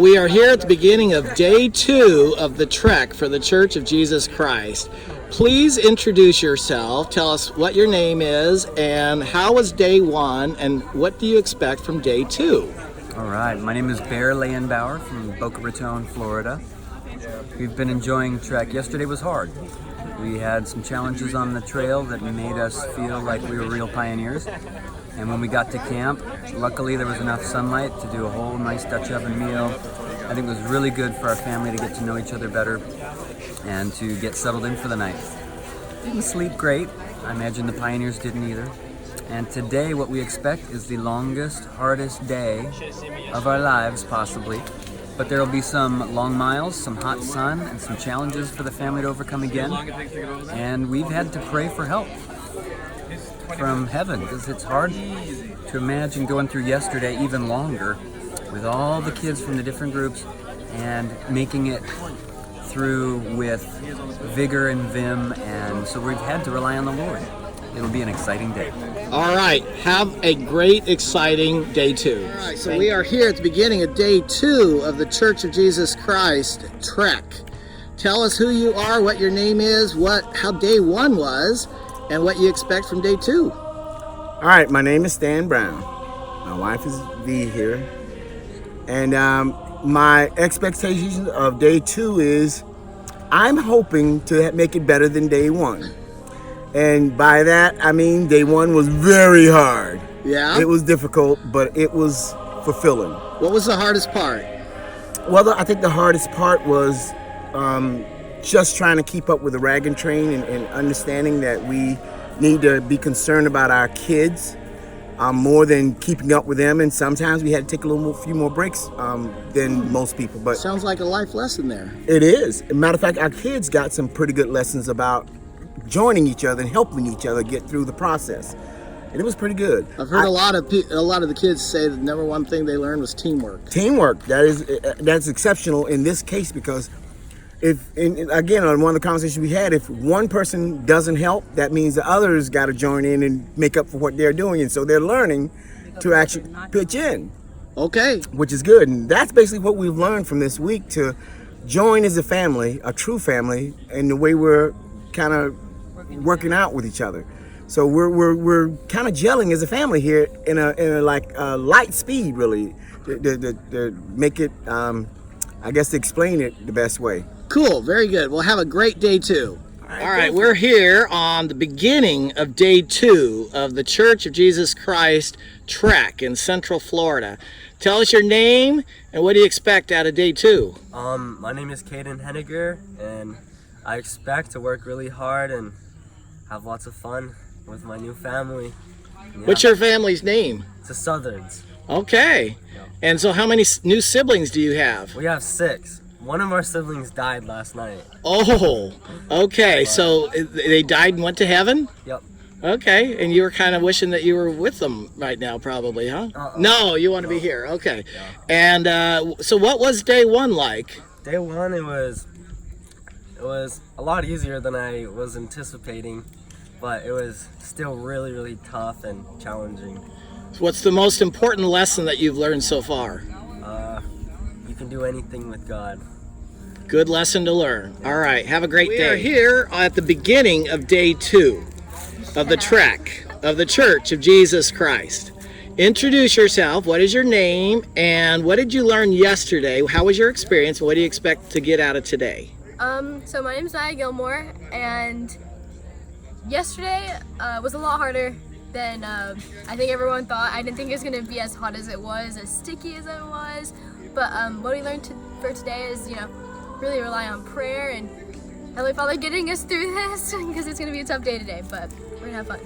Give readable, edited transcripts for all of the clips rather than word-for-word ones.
we are here at the beginning of day 2 of the trek for the Church of Jesus Christ. Please introduce yourself. Tell us what your name is and how was day 1 and what do you expect from day 2? All right, my name is Bear Leyenbauer from Boca Raton, Florida. We've been enjoying the trek. Yesterday was hard. We had some challenges on the trail that made us feel like we were real pioneers. And when we got to camp, luckily there was enough sunlight to do a whole nice Dutch oven meal. I think it was really good for our family to get to know each other better and to get settled in for the night. Didn't sleep great. I imagine the pioneers didn't either. And today what we expect is the longest, hardest day of our lives, possibly. But there will be some long miles, some hot sun, and some challenges for the family to overcome again. And we've had to pray for help from heaven, because it's hard to imagine going through yesterday even longer with all the kids from the different groups and making it through with vigor and vim, and so we've had to rely on the Lord. It'll be an exciting day. All right, have a great, exciting day 2. All right, so we are here at the beginning of day 2 of the Church of Jesus Christ trek. Tell us who you are, what your name is, how day 1 was, and what you expect from day 2. All right, my name is Stan Brown. My wife is V here. And my expectations of day 2 is I'm hoping to make it better than day 1. And by that, I mean day 1 was very hard. Yeah? It was difficult, but it was fulfilling. What was the hardest part? Well, I think the hardest part was just trying to keep up with the wagon train and understanding that we need to be concerned about our kids more than keeping up with them. And sometimes we had to take a few more breaks than most people. But sounds like a life lesson there. It is. As a matter of fact, our kids got some pretty good lessons about joining each other and helping each other get through the process. And it was pretty good. I've heard a lot of the kids say the number one thing they learned was teamwork. Teamwork, that's exceptional in this case, because again, on one of the conversations we had, if one person doesn't help, that means the others got to join in and make up for what they're doing. And so they're learning to actually pitch in. Okay. Which is good. And that's basically what we've learned from this week, to join as a family, a true family, in the way we're kind of working out with each other. So we're kind of gelling as a family here in a light speed, really, to make it, I guess, to explain it the best way. Cool, very good. We'll have a great day 2. All right, we're here on the beginning of day 2 of the Church of Jesus Christ trek in Central Florida. Tell us your name and what do you expect out of day 2? My name is Caden Henniger, and I expect to work really hard and have lots of fun with my new family. Yeah. What's your family's name? It's the Southerns. Okay. Yeah. And so how many new siblings do you have? We have 6. One of our siblings died last night. Oh, okay. So they died and went to heaven? Yep. Okay. And you were kind of wishing that you were with them right now, probably, huh? No, you want to be here. Okay. Yeah. And so what was day 1 like? Day 1, it was a lot easier than I was anticipating, but it was still really, really tough and challenging. What's the most important lesson that you've learned so far? You can do anything with God. Good lesson to learn. All right, have a great day. We are here at the beginning of day 2 of the trek of the Church of Jesus Christ. Introduce yourself. What is your name and what did you learn yesterday? How was your experience? What do you expect to get out of today? So my name is Zaya Gilmore, and yesterday was a lot harder than I think everyone thought. I didn't think it was going to be as hot as it was, as sticky as it was. But what we learned for today is, really rely on prayer and Heavenly Father getting us through this, because it's going to be a tough day today, but we're going to have fun.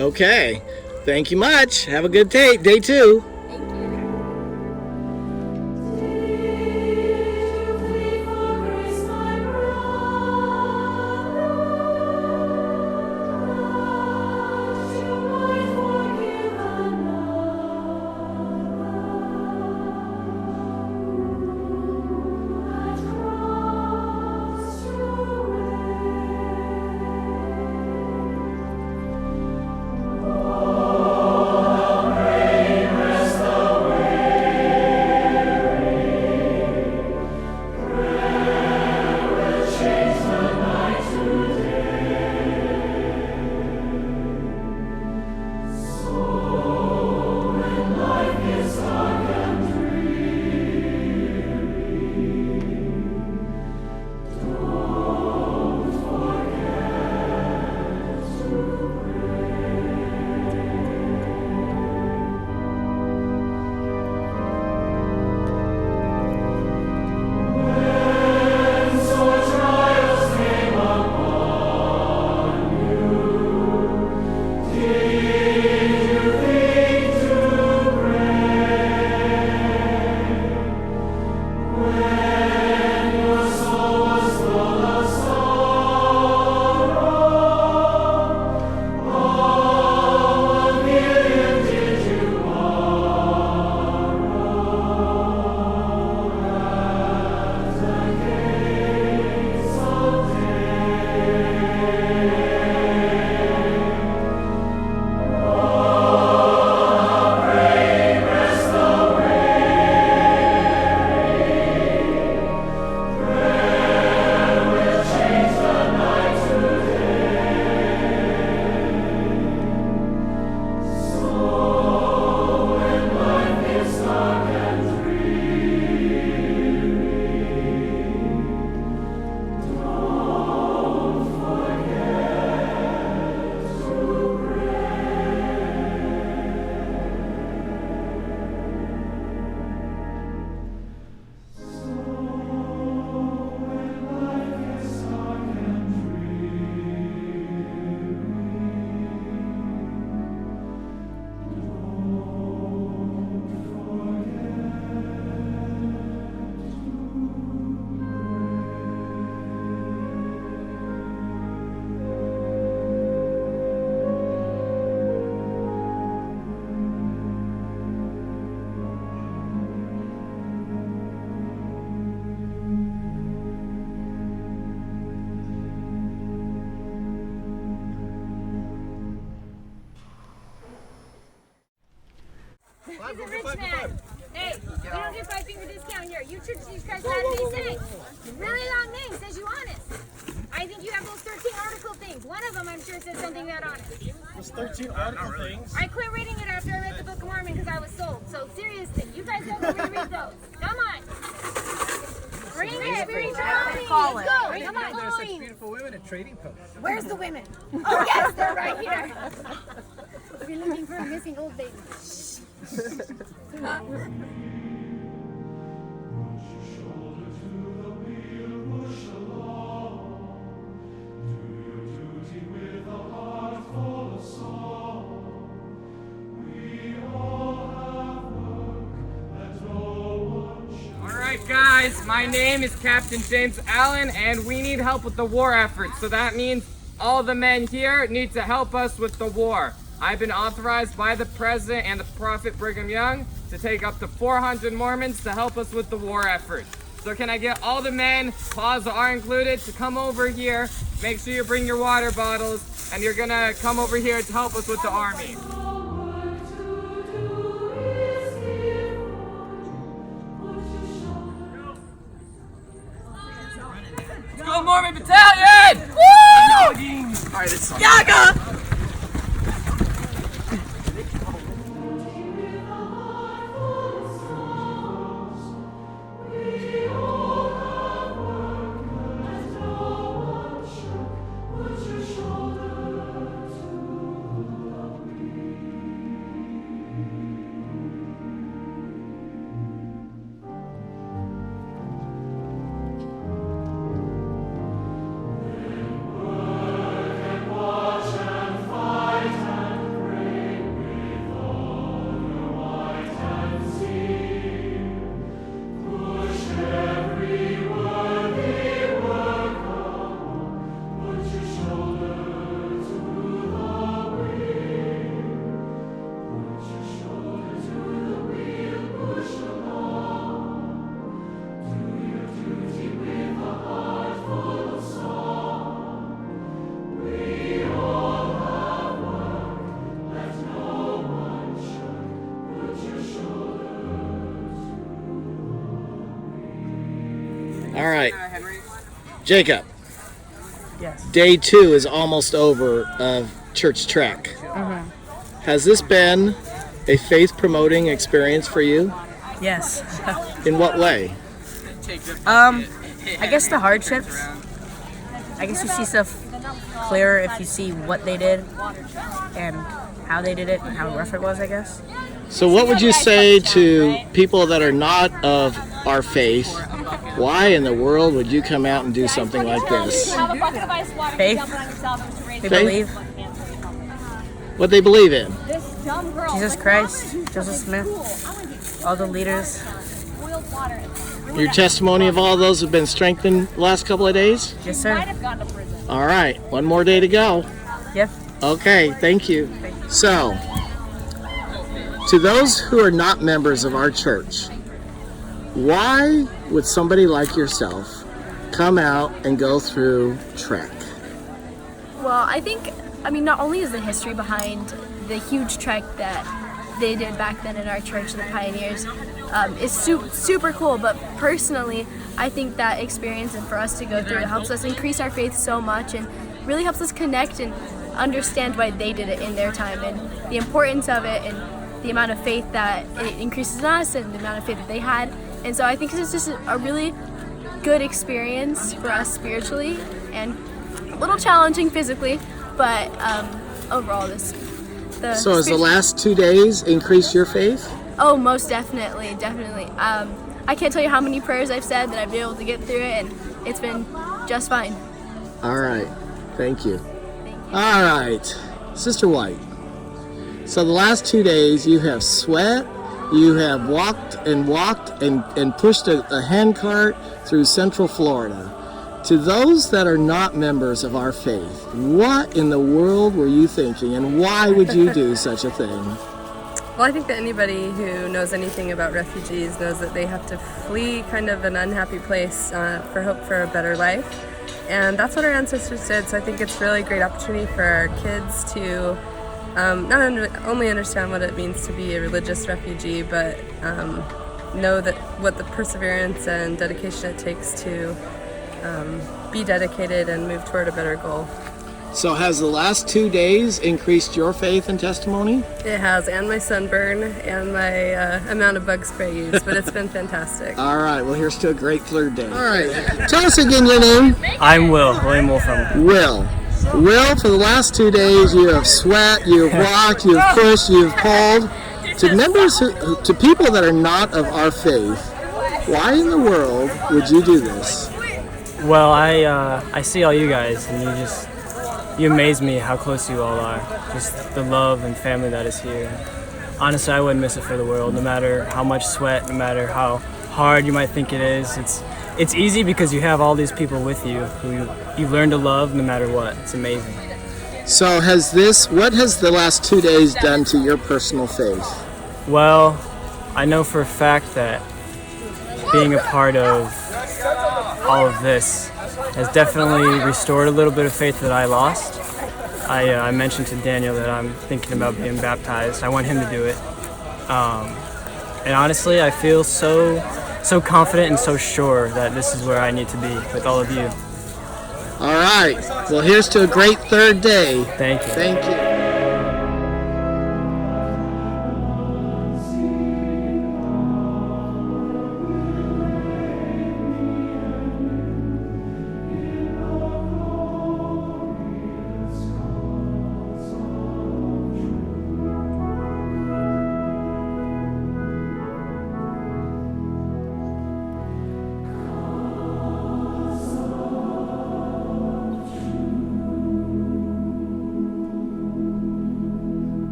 Okay. Thank you much. Have a good day, day 2. He's a rich man. Hey, we don't get 5 finger discount here. You Church of Jesus Christ have these things. Really long name, says you honest. I think you have those 13 article things. One of them, I'm sure, said something about honest. Those 13 article things. I quit reading it after I read the Book of Mormon because I was sold. So seriously, you guys don't go reread those. Come on. Bring it. Bring it. Let's go. Come on. There's such beautiful women at Trading Post. Where's the women? Oh yes, they're right here. We're looking for a missing old lady. Alright guys, my name is Captain James Allen and we need help with the war effort. So that means all the men here need to help us with the war. I've been authorized by the President and the Prophet Brigham Young to take up to 400 Mormons to help us with the war effort. So can I get all the men, plaza are included, to come over here. Make sure you bring your water bottles and you're gonna come over here to help us with the army. Let's go Mormon Battalion! Woo! Alright, it's Yaga! All right, Jacob. Yes. Day 2 is almost over of Church Trek. Has this been a faith-promoting experience for you? Yes. In what way? I guess the hardships. I guess you see stuff clearer if you see what they did and how they did it and how rough it was, I guess. So what would you say to people that are not of our faith? Why in the world would you come out and do something like this? Faith. They believe. What they believe in? Jesus Christ, Joseph Smith, all the leaders. Your testimony of all those have been strengthened the last couple of days? Yes, sir. All right, one more day to go. Yep. Okay, thank you. So, to those who are not members of our church, why would somebody like yourself come out and go through Trek? Well, I mean, not only is the history behind the huge trek that they did back then in our church, the pioneers, is super cool, but personally, I think that experience and for us to go through it helps us increase our faith so much and really helps us connect and understand why they did it in their time and the importance of it and the amount of faith that it increases in us and the amount of faith that they had. And so I think it's just a really good experience for us spiritually and a little challenging physically, but overall So has the last 2 days increased your faith? Oh, most definitely. I can't tell you how many prayers I've said that I've been able to get through it, and it's been just fine. All right, thank you. All right, Sister White. So the last 2 days you have sweat, you have walked and pushed a hand cart through Central Florida. To those that are not members of our faith, what in the world were you thinking and why would you do such a thing? Well, I think that anybody who knows anything about refugees knows that they have to flee kind of an unhappy place for hope for a better life. And that's what our ancestors did, so I think it's really a great opportunity for our kids to only understand what it means to be a religious refugee, but know that what the perseverance and dedication it takes to be dedicated and move toward a better goal. So has the last 2 days increased your faith and testimony? It has, and my sunburn and my amount of bug spray used, but it's been fantastic. All right, well, here's to a great third day. All right, tell us again your name. I'm William Wolfram. Will, for the last 2 days, you have sweat, you have walked, you have pushed, you have pulled. To people that are not of our faith, why in the world would you do this? Well, I see all you guys, and you amaze me how close you all are. Just the love and family that is here. Honestly, I wouldn't miss it for the world, no matter how much sweat, no matter how hard you might think it is. It's easy because you have all these people with you who you learn to love no matter what. It's amazing. So what has the last 2 days done to your personal faith? Well, I know for a fact that being a part of all of this has definitely restored a little bit of faith that I lost. I mentioned to Daniel that I'm thinking about being baptized. I want him to do it. And honestly, I feel so confident and so sure that this is where I need to be with all of you. All right. Well, here's to a great third day. Thank you. Thank you.